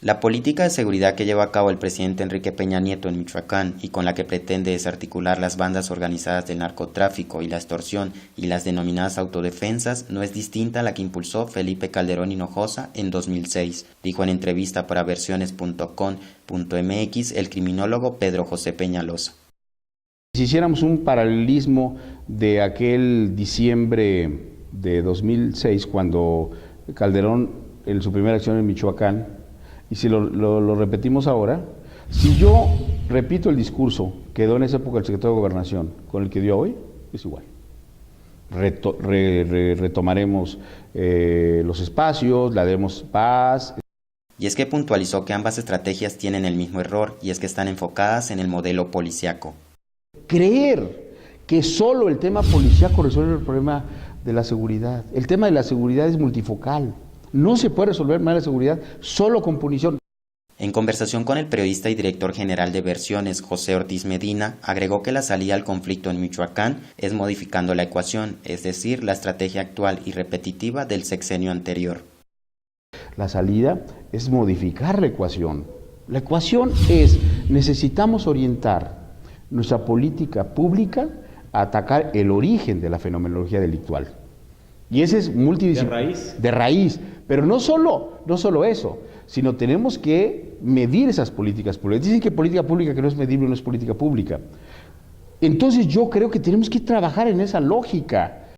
La política de seguridad que lleva a cabo el presidente Enrique Peña Nieto en Michoacán y con la que pretende desarticular las bandas organizadas del narcotráfico y la extorsión y las denominadas autodefensas no es distinta a la que impulsó Felipe Calderón Hinojosa en 2006, dijo en entrevista para versiones.com.mx el criminólogo Pedro José Peñalosa. Si hiciéramos un paralelismo de aquel diciembre de 2006, cuando Calderón, en su primera acción en Michoacán, y si lo repetimos ahora, si yo repito el discurso que dio en esa época el secretario de Gobernación con el que dio hoy, es igual. Retomaremos los espacios, le daremos paz. Y es que puntualizó que ambas estrategias tienen el mismo error, y es que están enfocadas en el modelo policiaco. Creer que solo el tema policiaco resuelve el problema de la seguridad. El tema de la seguridad es multifocal. No se puede resolver más la seguridad solo con punición. En conversación con el periodista y director general de Versiones, José Ortiz Medina, agregó que la salida al conflicto en Michoacán es modificando la ecuación, es decir, la estrategia actual y repetitiva del sexenio anterior. La salida es modificar la ecuación. La ecuación es, necesitamos orientar nuestra política pública a atacar el origen de la fenomenología delictual. Y ese es multidisciplinario. De raíz. Pero no solo eso, sino tenemos que medir esas políticas públicas. Dicen que política pública que no es medible no es política pública. Entonces yo creo que tenemos que trabajar en esa lógica.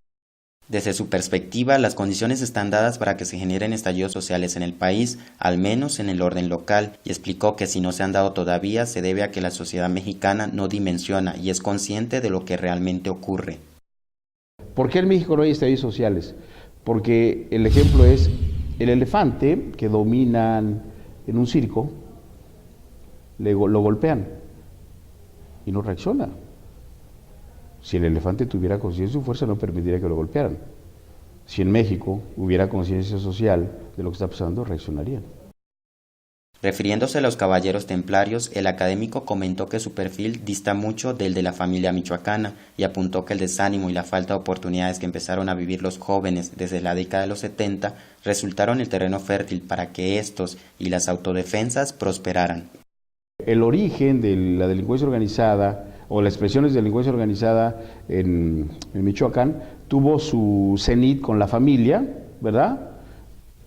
Desde su perspectiva, las condiciones están dadas para que se generen estallidos sociales en el país, al menos en el orden local, y explicó que si no se han dado todavía se debe a que la sociedad mexicana no dimensiona y es consciente de lo que realmente ocurre. ¿Por qué en México no hay estallidos sociales? Porque el ejemplo es el elefante que dominan en un circo, lo golpean y no reacciona. Si el elefante tuviera conciencia y fuerza no permitiría que lo golpearan. Si en México hubiera conciencia social de lo que está pasando, reaccionarían. Refiriéndose a los caballeros templarios, el académico comentó que su perfil dista mucho del de la familia michoacana y apuntó que el desánimo y la falta de oportunidades que empezaron a vivir los jóvenes desde la década de los 70 resultaron el terreno fértil para que estos y las autodefensas prosperaran. El origen de la delincuencia organizada o las expresiones de delincuencia organizada en Michoacán tuvo su cenit con la familia, ¿verdad?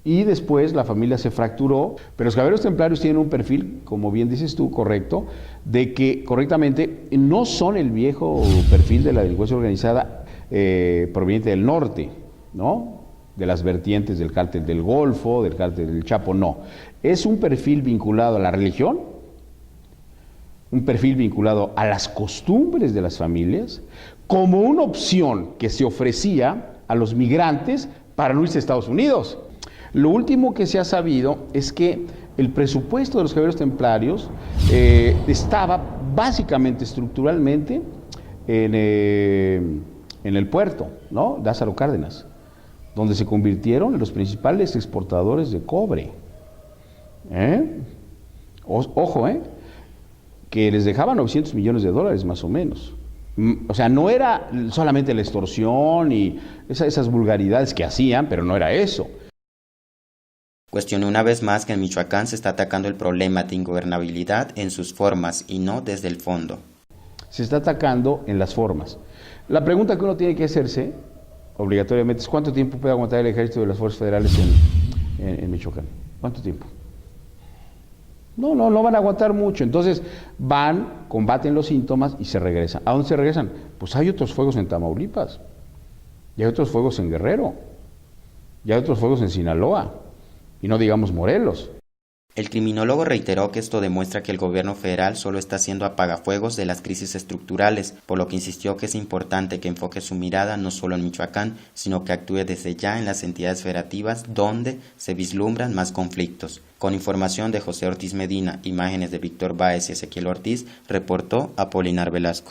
Y después la familia se fracturó, pero los caballeros templarios tienen un perfil, como bien dices tú, correcto, de que correctamente no son el viejo perfil de la delincuencia organizada proveniente del norte, ¿no? De las vertientes del cártel del Golfo, del cártel del Chapo, no. Es un perfil vinculado a la religión, un perfil vinculado a las costumbres de las familias, como una opción que se ofrecía a los migrantes para no irse a Estados Unidos. Lo último que se ha sabido es que el presupuesto de los caballeros templarios estaba básicamente, estructuralmente, en el puerto, ¿no? Lázaro Cárdenas, donde se convirtieron en los principales exportadores de cobre. Ojo, que les dejaban $900 millones más o menos. O sea, no era solamente la extorsión y esas vulgaridades que hacían, pero no era eso. Cuestionó una vez más que en Michoacán se está atacando el problema de ingobernabilidad en sus formas y no desde el fondo. Se está atacando en las formas. La pregunta que uno tiene que hacerse, obligatoriamente, es ¿cuánto tiempo puede aguantar el ejército de las fuerzas federales en Michoacán? ¿Cuánto tiempo? No van a aguantar mucho. Entonces van, combaten los síntomas y se regresan. ¿A dónde se regresan? Pues hay otros fuegos en Tamaulipas, y hay otros fuegos en Guerrero, y hay otros fuegos en Sinaloa, y no digamos Morelos. El criminólogo reiteró que esto demuestra que el gobierno federal solo está haciendo apagafuegos de las crisis estructurales, por lo que insistió que es importante que enfoque su mirada no solo en Michoacán, sino que actúe desde ya en las entidades federativas donde se vislumbran más conflictos. Con información de José Ortiz Medina, imágenes de Víctor Báez y Ezequiel Ortiz, reportó Apolinar Velasco.